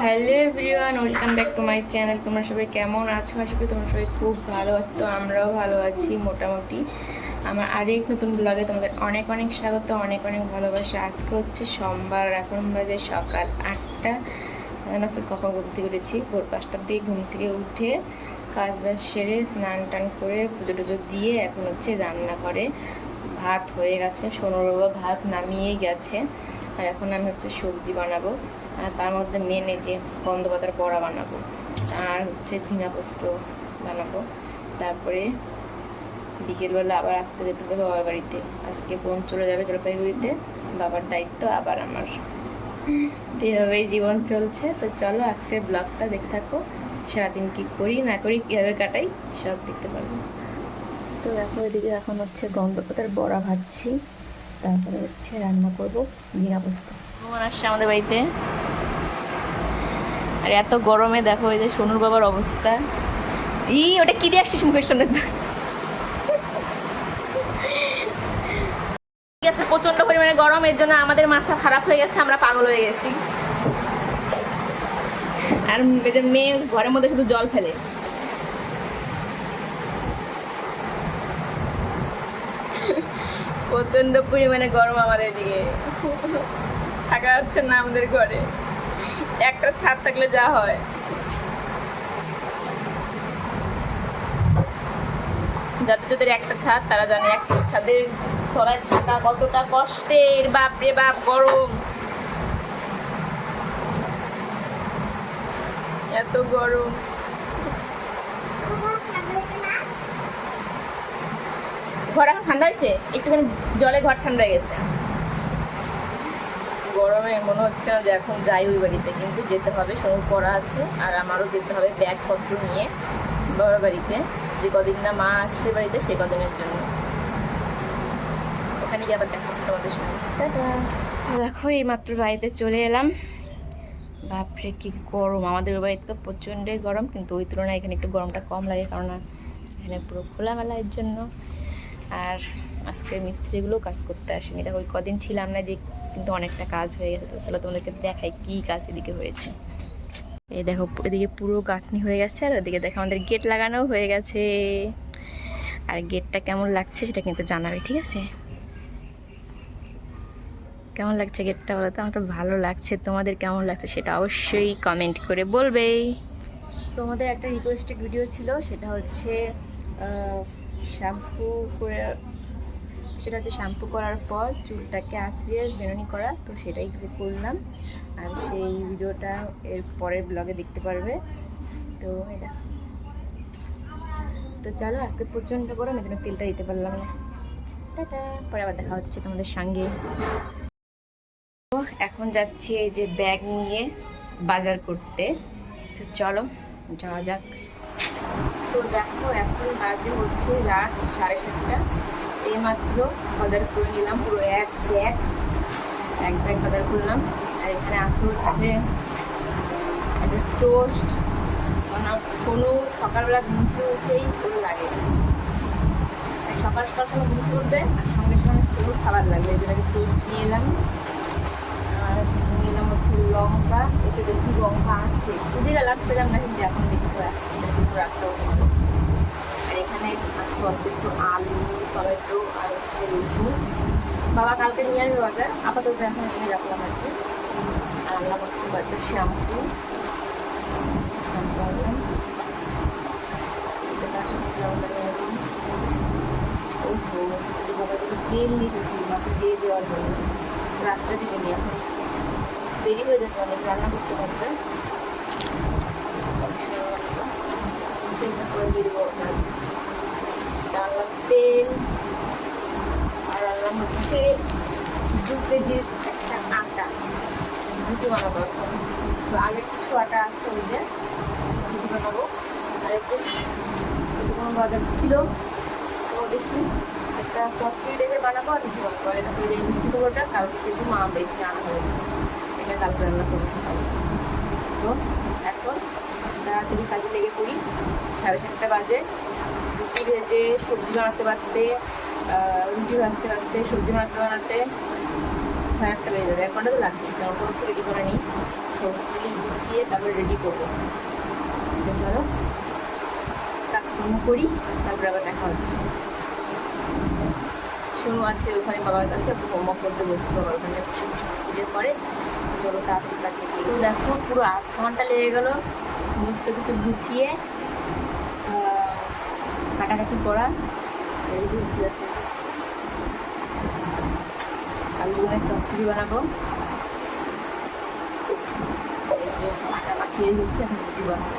Hello everyone, welcome back to my channel. তোমরা সবাই কেমন আছো? আশা করি তোমরা সবাই খুব ভালো আছো। তো আমরাও ভালো আছি মোটামুটি। আমার আরেক নতুন ব্লগে তোমাদের অনেক অনেক স্বাগত, অনেক অনেক ভালোবাসা। আজকে হচ্ছে সোমবার, এখন বাজে সকাল 8টা। কখন ঘুম থেকে উঠেছি, ভোর 5টার দিকে ঘুম থেকে উঠে কাজ বাজ সেরে স্নান টান করে পুজো টুজো দিয়ে এখন হচ্ছে রান্নাঘরে ভাত হয়ে গেছে। সোনুর বাবা ভাত নামিয়ে গেছে, আর এখন আমি হচ্ছে সবজি বানাবো। আর তার মধ্যে মেন এই যে গন্ধ পাতার বড়া বানাবো, আর হচ্ছে ঝিঙা পোস্ত বানাবো। তারপরে বিকেলবেলা আবার আসতে যেতে হবে বাবার বাড়িতে। আজকে বোন চলে যাবে জলপাইগুড়িতে, বাবার দায়িত্ব আবার আমার। তো এভাবেই জীবন চলছে। তো চলো আজকের ব্লগটা দেখতে থাকো, সারাদিন কী করি না করি, কীভাবে কাটাই সব দেখতে পারবো। তো দেখো এদিকে এখন হচ্ছে গন্ধ পাতার বড়া ভাজছি, তারপরে হচ্ছে রান্না করবো ঝিঙা পোস্ত। ভগবান আসছে আমাদের বাড়িতে, আর এত গরমে দেখো এই যে সোনুর বাবার অবস্থা। ওটা কি দিয়ে আসছিস মুখের সামনে? প্রচন্ড পরিমাণে গরম, এর জন্য আমাদের মাথা খারাপ হয়ে গেছে, আমরা পাগল হয়ে গেছি। আর মেয়ে ঘরের মধ্যে শুধু জল ফেলে। প্রচন্ড পরিমাণে গরম আমাদের দিকে, থাকা যাচ্ছে না আমাদের ঘরে। একটা ছাদ থাকলে যা হয়। যাদের যাদের একটা ছাদ তারা জানে একটা ছাদের তলায় থাকা কতটা কষ্টের। বাপরে বাপ, গরম, এত গরম। ঘর এখন ঠান্ডা হয়েছে, একটুখানি জলে ঘর ঠান্ডা হয়ে গেছে। গরমে মনে হচ্ছে না যে এখন যাই ওই বাড়িতে, কিন্তু যেতে হবে। সময় পড়া আছে, আর আমারও যেতে হবে ব্যাগপত্র নিয়ে বাবার বাড়িতে। যে কদিন না মা আসছে বাড়িতে, সে কদিনের জন্য। ওখানে গিয়ে আবার দেখা হচ্ছে তোমাদের সঙ্গে। তো দেখো এই মাত্র বাড়িতে চলে এলাম। বাপরে কি গরম! আমাদের ওই বাড়িতে তো প্রচণ্ডই গরম, কিন্তু ওই তুলনায় এখানে একটু গরমটা কম লাগে, কারণ এখানে পুরো খোলামেলা, এর জন্য। আর আজকে মিস্ত্রিগুলো কাজ করতে আসেনি, দেখো ওই কদিন ছিলাম না, কিন্তু অনেকটা কাজ হয়ে গেছে। তো চলো তোমাদেরকে দেখাই কী কাজ এদিকে হয়েছে। এই দেখো এদিকে পুরো গাঁথনি হয়ে গেছে, আর ওদিকে দেখো আমাদের গেট লাগানো হয়ে গেছে। আর গেটটা কেমন লাগছে সেটা কিন্তু জানাবে, ঠিক আছে? কেমন লাগছে গেটটা বলো তো? আমার তো ভালো লাগছে, তোমাদের কেমন লাগছে সেটা অবশ্যই কমেন্ট করে বলবেই। তোমাদের একটা রিকোয়েস্টেড ভিডিও ছিল, সেটা হচ্ছে শ্যাম্পু করে, সেটা হচ্ছে শ্যাম্পু করার পর চুলটাকে আঁচড়িয়ে বেনুনি করা। তো সেটাই করলাম, আর সেই ভিডিওটা এর পরের ব্লগে দেখতে পারবে। তো এটা, তো চলো আজকে প্রচণ্ড গরম, এই জন্য তেলটা দিতে পারলাম না। টাটা, পরে আবার দেখা হচ্ছে তোমাদের সঙ্গে। তো এখন যাচ্ছি এই যে ব্যাগ নিয়ে বাজার করতে। তো চলো যাওয়া যাক। তো দেখো এখন বাজে হচ্ছে রাত 7:30। এইমাত্র বাজার করে নিলাম পুরো এক ব্যাগ বাজার করলাম। আর এখানে আসে হচ্ছে টোস্ট। সোনু সকালবেলা ঘুম থেকে উঠেই ওগুলো লাগে, সকাল সকাল সময় ঘুম থেকে উঠবে আর সঙ্গে সঙ্গে সোনুর খাবার লাগবে, এই জন্য টোস্ট নিয়ে এলাম। আর নিয়ে এলাম হচ্ছে লঙ্কা, এসে দেখি লঙ্কা আছে, খুঁজে গেলাম পেলাম না, কিন্তু এখন দেখছি আসছে রাখতেও। আর এখানে আছে অল্প একটু আলু, টমেটো আর হচ্ছে রসুন। বাবা কালকে নিয়ে আসবে বাজার, আপাতত এখন এনে রাখলাম আর কি। আর আনলাম হচ্ছে কয়েকটা শ্যাম্পু। তেল নিয়ে এসেছি মাকে দিয়ে দেওয়ার জন্য, রাত্রে দিবনি, এখন দেরি হয়ে যাবে অনেক, রান্না করতে পারবে। দিয়ে দেবো আনলাম তেল, আর আনলাম হচ্ছে 2 কেজির একটা আটা, রুটি বানাবো এখন। তো আগে কিছু আটা আছে, ওই যে রুটি বানাবো। আর একটু কোনো বাজার ছিল, তো দেখি একটা চচ্চড়ি টাইপের বানাবো আর রুটি বানাবো। এটা করে এই মিষ্টি কুমড়োটা কালকে কিন্তু মা বেশি আনা হয়েছে, এটা কালকে রান্না করবো সকালে। তো এখন তাড়াতাড়ি কাজে লেগে পড়ি। 7:30 বাজে। রুটি ভেজে সবজি বানাতে বানাতে, রুটি ভাজতে ভাজতে সবজি বানাতে বানাতে 1:30 বেজে যাবে। 1 ঘন্টা তো লাগবে, কারণ কোনো কিছু রেডি করে নিই। সবজি গুছিয়ে তারপরে রেডি করবো। তো চলো কাজকর্ম করি, তারপরে আবার দেখা হচ্ছে। শুরু আছে ওখানে বাবার কাছে একটু হোমওয়ার্ক করতে বলছে, বাবার ওখানে বসে বসে পুজোর পরে। চলো তাড়াতাড়ি কাছে গিয়ে তো দেখো পুরো 8 ঘন্টা লেগে গেল সমস্ত কিছু গুছিয়ে কাটাকাটি করা। আলু বেগুনের চচ্চড়ি বানাবো, আটা মাখিয়ে দিয়েছি, এখন রুটি বানাবো।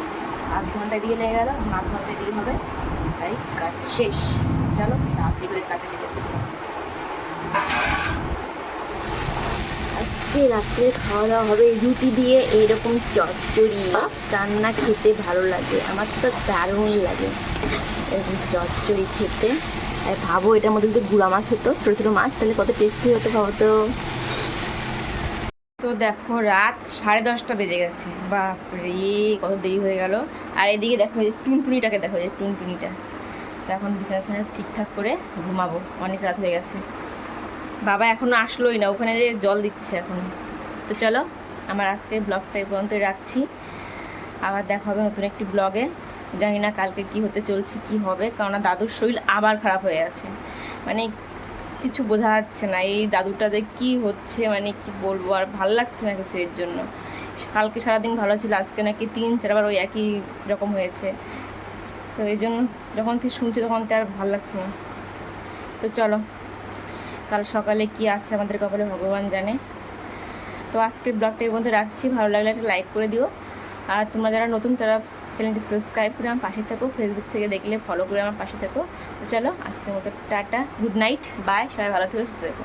8 ঘন্টা দিয়ে লেগে গেল, 8 ঘন্টা দিয়ে হবে, তাই কাজ শেষ। চলো তাড়াতাড়ি করে কাজে লেগে আজকে রাত্রে খাওয়া দাওয়া হবে রুটি দিয়ে এইরকম চচ্চড়ি। রান্না খেতে ভালো লাগে, আমার তো দারুণ লাগে এরকম চচ্চড়ি খেতে। আর ভাবো এটার মধ্যে যদি গুঁড়া মাছ হতো, ছোটো ছোটো মাছ, তাহলে কত টেস্টি হতো ভাবো তো। তো দেখো রাত 10:30 বেজে গেছে, বাপরে কত দেরি হয়ে গেল। আর এদিকে দেখো যে টুনটুনিটাকে দেখো, যে টুনটুনিটা। তো এখন বিছানা ঠিকঠাক করে ঘুমাবো, অনেক রাত হয়ে গেছে। বাবা এখনও আসলোই না, ওখানে যে জল দিচ্ছে এখন। তো চলো আমার আজকের ব্লগটা এই পর্যন্তই রাখছি, আবার দেখা হবে নতুন একটি ব্লগে। জানি না কালকে কি হতে চলছে, কি হবে, কারণ দাদুর শরীর আবার খারাপ হয়ে আছে। মানে কিছু বোঝা যাচ্ছে না এই দাদুটাতে কি হচ্ছে, মানে কি বলবো, আর ভালো লাগছে না কিছু এর জন্য। কালকে সারাদিন ভালো ছিল, আজকে নাকি 3-4 বার ওই একই রকম হয়েছে। তো এই জন্য যখন থেকে শুনছি তখন তো আর ভালো লাগছে না। তো চলো কাল সকালে কি আসে আমাদের কপালে ভগবান জানে। তো আজকের ব্লগটা এই পর্যন্ত রাখছি, ভালো লাগলে একটা লাইক করে দিও। আর তোমরা যারা নতুন তারা চ্যানেলটি সাবস্ক্রাইব করে আমার পাশে থাকো, ফেসবুক থেকে দেখলে ফলো করে আমার পাশে থাকো। তো চলো আজকের মতো টাটা, গুড নাইট, বাই, সবাই ভালো থেকো, সুস্থ থেকো।